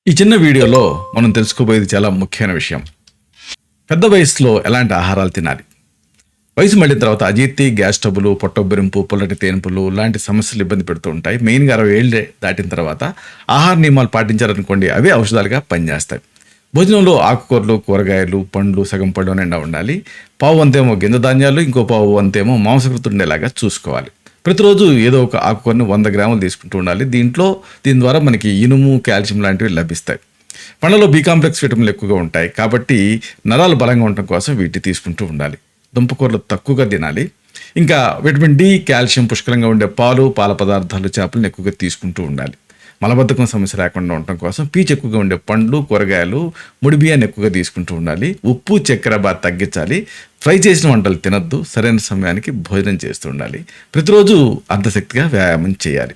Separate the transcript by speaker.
Speaker 1: ఈ చిన్న వీడియోలో మనం తెలుసుకోబోయేది చాలా ముఖ్యమైన విషయం. పెద్ద వయసులో ఎలాంటి ఆహారాలు తినాలి, వయసు మళ్ళిన తర్వాత అజీర్తి, గ్యాస్ ట్రబుల్, పొట్టొబ్బరింపు, పుల్లటి తేన్పులు లాంటి సమస్యలు ఇబ్బంది పెడుతూ ఉంటాయి. మెయిన్గా 60 ఏళ్ళు దాటిన తర్వాత ఆహార నియమాలు పాటించారనుకోండి, అవే ఔషధాలుగా పనిచేస్తాయి. భోజనంలో ఆకుకూరలు, కూరగాయలు, పండ్లు సగం పళ్ళు నిండా ఉండాలి. పావు వంతేమో గింజ ధాన్యాలు, ఇంకో పావు వంతేమో మాంసకృతులు ఉండేలాగా చూసుకోవాలి. ప్రతిరోజు ఏదో ఒక ఆకుకూరని 100 గ్రాములు తీసుకుంటూ ఉండాలి. దీని ద్వారా మనకి ఇనుము, కాల్షియం లాంటివి లభిస్తాయి. పండ్లలో బి కాంప్లెక్స్ విటమిన్లు ఎక్కువగా ఉంటాయి కాబట్టి నరాలు బలంగా ఉండటం కోసం వీటిని తీసుకుంటూ ఉండాలి. దుంపకూరలు తక్కువగా తినాలి. ఇంకా విటమిన్ డి, కాల్షియం పుష్కలంగా ఉండే పాలు, పాల పదార్థాలు, చేపలను ఎక్కువగా తీసుకుంటూ ఉండాలి. మలబద్ధకం సమస్య రాకుండా ఉండటం కోసం పీచు ఎక్కువగా ఉండే పండ్లు, కూరగాయలు, ముడి బియ్యాన్ని ఎక్కువగా తీసుకుంటూ ఉండాలి. ఉప్పు, చక్కెర బాగా తగ్గించాలి. ఫ్రై చేసిన వంటలు తినద్దు. సరైన సమయానికి భోజనం చేస్తూ ఉండాలి. ప్రతిరోజు అర్ధశక్తిగా వ్యాయామం చేయాలి.